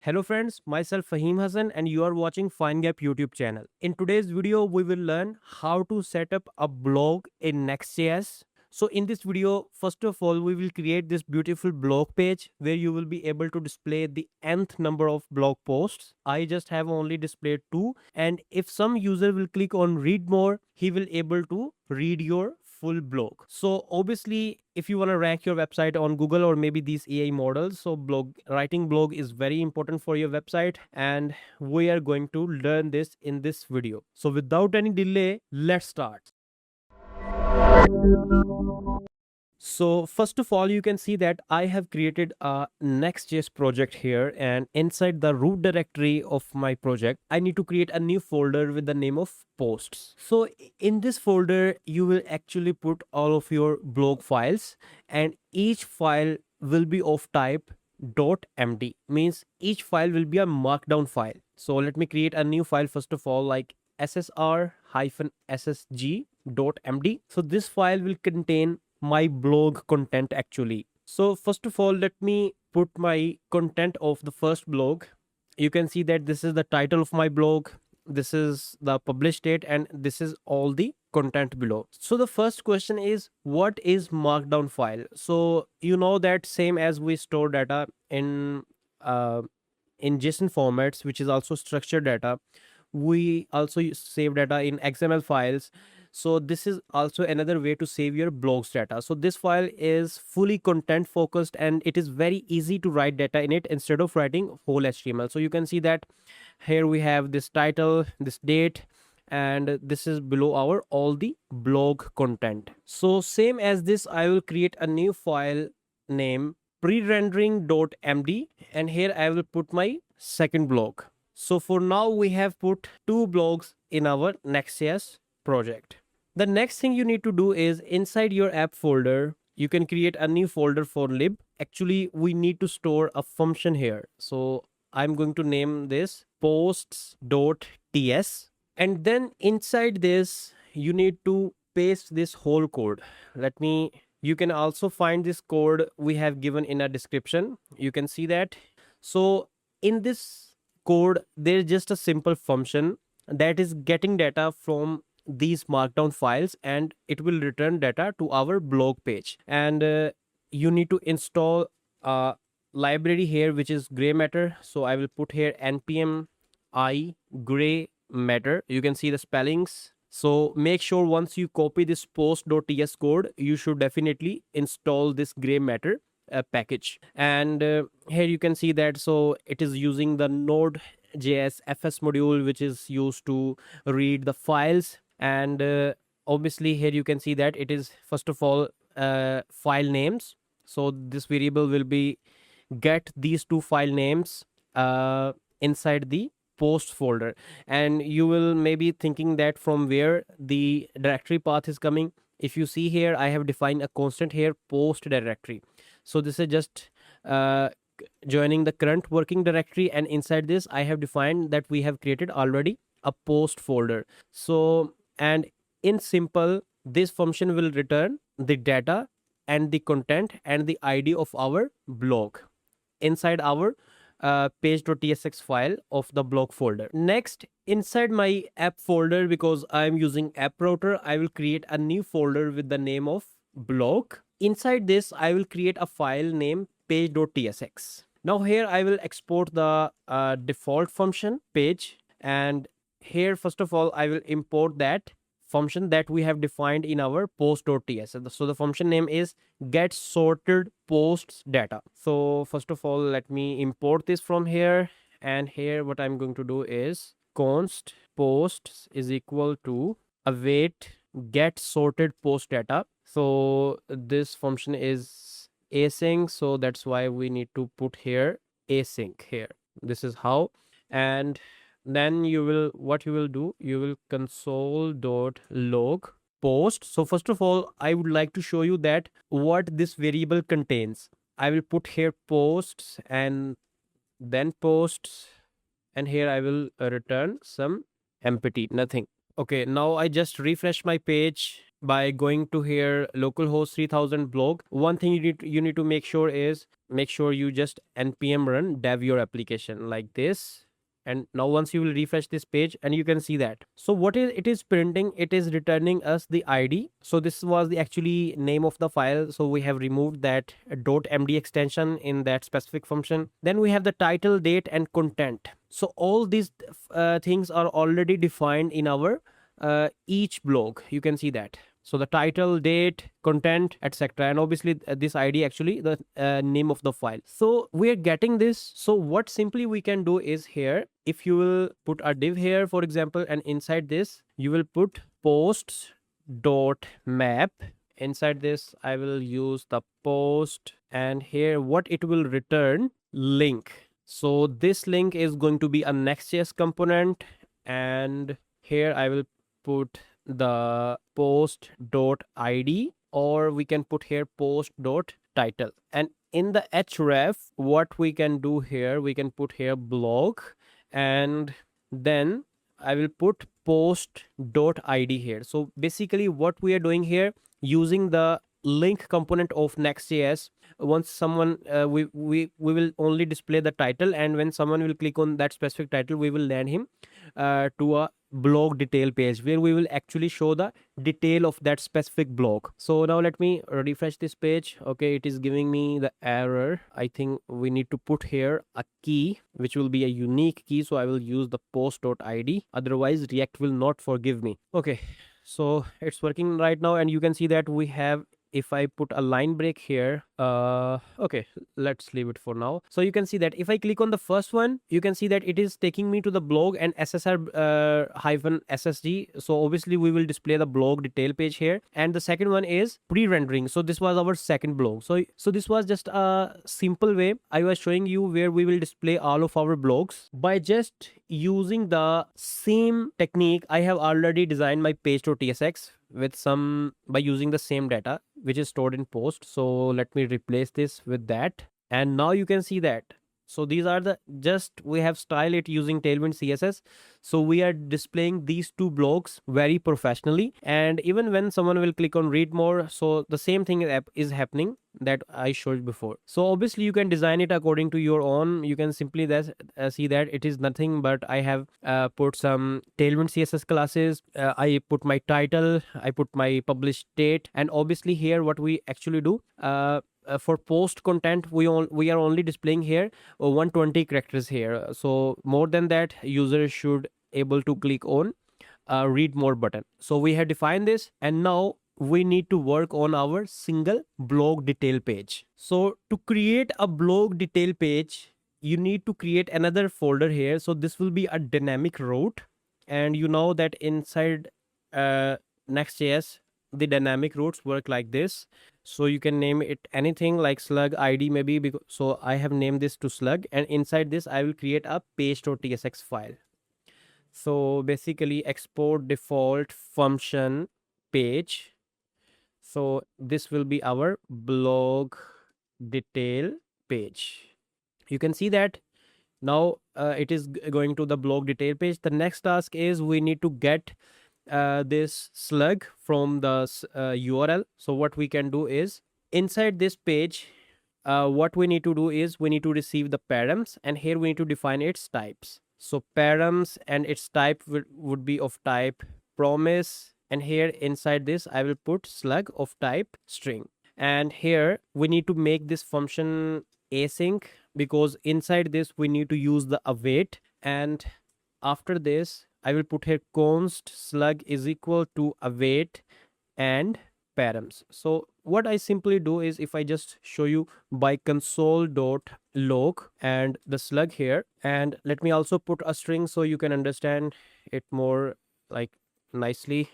Hello friends, myself Fahim Hassan and you are watching FineGap YouTube channel. In today's video, we will learn how to set up a blog in Next.js. So in this video, first of all, we will create this beautiful blog page where you will be able to display the nth number of blog posts. I just have only displayed 2, and if some user will click on read more, he will able to read your full blog. So obviously, if you want to rank your website on Google or maybe these AI models, so writing blog is very important for your website, and we are going to learn this in this video. So without any delay, let's start. So first of all, you can see that I have created a Next.js project here, and inside the root directory of my project, I need to create a new folder with the name of posts. So in this folder, you will actually put all of your blog files, and each file will be of type .md, means each file will be a markdown file. So let me create a new file first of all, like ssr-ssg.md. So this file will contain my blog content actually. So first of all, let me put my content of the first blog. You can see that this is the title of my blog, this is the published date, and this is all the content below. So the first question is, what is markdown file? So you know that same as we store data uh, in JSON formats, which is also structured data, we also save data in XML files. So this is also another way to save your blogs data. So this file is fully content focused, and it is very easy to write data in it instead of writing whole HTML. So you can see that here we have this title, this date, and this is below our all the blog content. So same as this, I will create a new file name pre-rendering.md, and here I will put my second blog. So for now, we have put 2 blogs in our Next.js project. The next thing you need to do is, inside your app folder, you can create a new folder for lib. Actually, we need to store a function here. So I'm going to name this posts.ts. And then inside this, you need to paste this whole code. You can also find this code we have given in a description. You can see that. So in this code, there's just a simple function that is getting data from these markdown files, and it will return data to our blog page. And you need to install a library here which is gray matter. So I will put here npm I gray matter. You can see the spellings. So make sure once you copy this post.ts code, you should definitely install this gray matter package. And here you can see that, so it is using the Node.js fs module, which is used to read the files. And obviously here you can see that it is first of all file names. So this variable will be get these 2 file names inside the post folder, and you will maybe thinking that from where the directory path is coming. If you see here, I have defined a constant here, post directory. So this is just joining the current working directory, and inside this I have defined that we have created already a post folder. So, and in simple, this function will return the data and the content and the ID of our blog inside our page.tsx file of the blog folder. Next, inside my app folder, because I'm using app router, I will create a new folder with the name of blog. Inside this, I will create a file named page.tsx. Now here I will export the default function page, and here first of all I will import that function that we have defined in our post.ts. So the function name is get sorted posts data. So first of all, let me import this from here, and here what I'm going to do is const posts is equal to await get sorted post data. So this function is async, so that's why we need to put here async here. This is how. And then what you will do, you will console.log post. So first of all, I would like to show you that what this variable contains. I will put here posts and then posts, and here I will return some empty, nothing. Okay, now I just refresh my page, by going to here localhost 3000 blog. One thing you need to make sure is, make sure you just npm run dev your application like this. And now once you will refresh this page, and you can see that, so what is it is printing, it is returning us the id. So this was the actually name of the file, so we have removed that .md extension in that specific function. Then we have the title, date, and content. So all these things are already defined in our each blog. You can see that. So the title, date, content, etc., and obviously this id actually the name of the file. So we're getting this. So what simply we can do is, here if you will put a div here for example, and inside this you will put posts dot map. Inside this I will use the post, and here what it will return, link. So this link is going to be a Next.js component, and here I will put the post dot id, or we can put here post dot title. And in the href, what we can do here, we can put here blog, and then I will put post dot id here. So basically what we are doing here, using the link component of Next.js, once someone we will only display the title, and when someone will click on that specific title, we will land him to a blog detail page where we will actually show the detail of that specific blog. So now let me refresh this page. Okay, it is giving me the error. I think we need to put here a key which will be a unique key, so I will use the post.id, otherwise React will not forgive me. Okay, so it's working right now, and you can see that we have, if I put a line break here, okay, let's leave it for now. So you can see that if I click on the first one, you can see that it is taking me to the blog and ssr hyphen ssg. So obviously we will display the blog detail page here. And the second one is pre-rendering. So this was our second blog. So this was just a simple way I was showing you where we will display all of our blogs by just using the same technique. I have already designed my page.tsx with some by using the same data which is stored in post. So let me replace this with that, and now you can see that. So these are the, just we have styled it using Tailwind CSS. So we are displaying these two blocks very professionally, and even when someone will click on read more, so the same thing is happening that I showed before. So obviously you can design it according to your own. You can simply see that it is nothing but I have put some Tailwind CSS classes. I put my title, I put my published date, and obviously here what we actually do, for post content, we are only displaying here 120 characters here. So more than that, users should able to click on read more button. So we have defined this, and now we need to work on our single blog detail page. So to create a blog detail page, you need to create another folder here. So this will be a dynamic route, and you know that inside Next.js, the dynamic routes work like this. So you can name it anything like slug id maybe, because so I have named this to slug, and inside this I will create a page.tsx file. So basically export default function page. So this will be our blog detail page. You can see that now it is going to the blog detail page. The next task is we need to get this slug from the URL. So what we can do is, inside this page, what we need to do is we need to receive the params, and here we need to define its types. So params and its type would be of type promise, and here inside this I will put slug of type string. And here we need to make this function async, because inside this we need to use the await. And after this I will put here const slug is equal to await and params. So what I simply do is, if I just show you by console.log and the slug here, and let me also put a string so you can understand it more like nicely.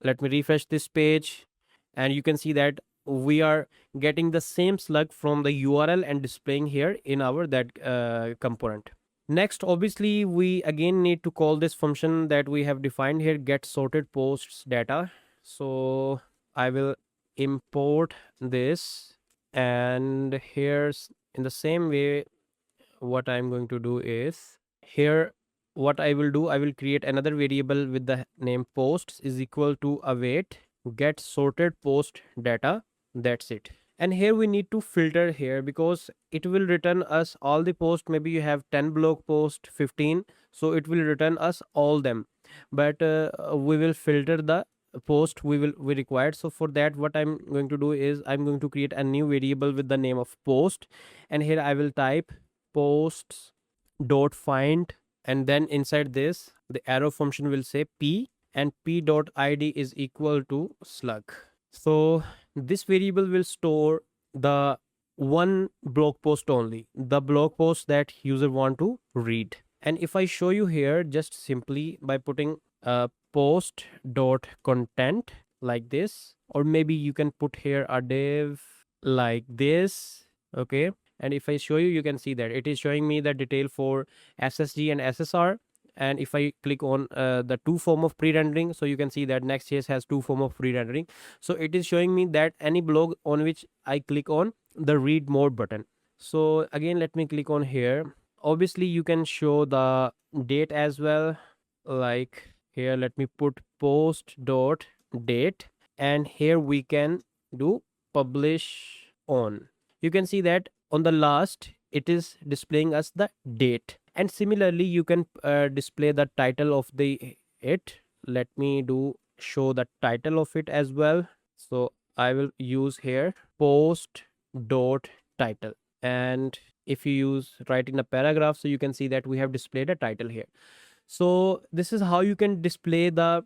Let me refresh this page, and you can see that we are getting the same slug from the URL and displaying here in our that component. Next, obviously we again need to call this function that we have defined here, get sorted posts data. So I will import this, and here's in the same way what I'm going to do is, here what I will do, I will create another variable with the name posts is equal to await, get sorted post data. That's it. And here we need to filter here because it will return us all the post. Maybe you have 10 blog post, 15, so it will return us all them. But we will filter the post we required. So for that, what I'm going to do is I'm going to create a new variable with the name of post, and here I will type posts dot find, and then inside this the arrow function will say p, and p dot id is equal to slug. So this variable will store the one blog post only, the blog post that user want to read. And if I show you here, just simply by putting post dot content like this, or maybe you can put here a div like this. Okay, and if I show you, you can see that it is showing me the detail for ssg and ssr. And if I click on the two form of pre-rendering, so you can see that Next.js has two form of pre-rendering. So it is showing me that any blog on which I click on the read more button. So again, let me click on here. Obviously you can show the date as well, like here let me put post dot date, and here we can do publish on. You can see that on the last it is displaying us the date. And similarly you can display the title of the it. Let me do show the title of it as well. So I will use here post dot title, and if you use write in a paragraph, so you can see that we have displayed a title here. So this is how you can display the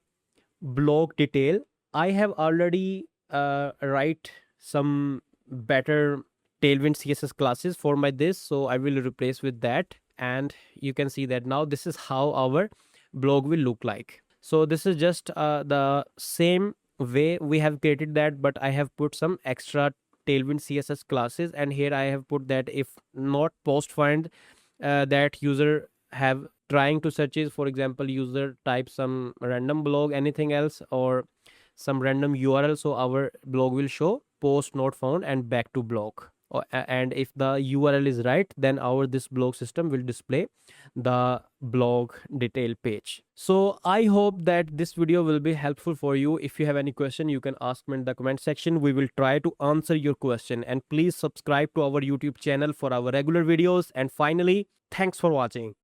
blog detail. I have already write some better tailwind css classes for my this, so I will replace with that. And you can see that now this is how our blog will look like. So this is just the same way we have created that, but I have put some extra tailwind css classes, and here I have put that if not post find, that user have trying to search is, for example, user type some random blog, anything else, or some random url, so our blog will show post not found and back to blog. And if the url is right, then our this blog system will display the blog detail page. So I hope that this video will be helpful for you. If you have any question, you can ask me in the comment section. We will try to answer your question, and please subscribe to our YouTube channel for our regular videos. And finally, thanks for watching.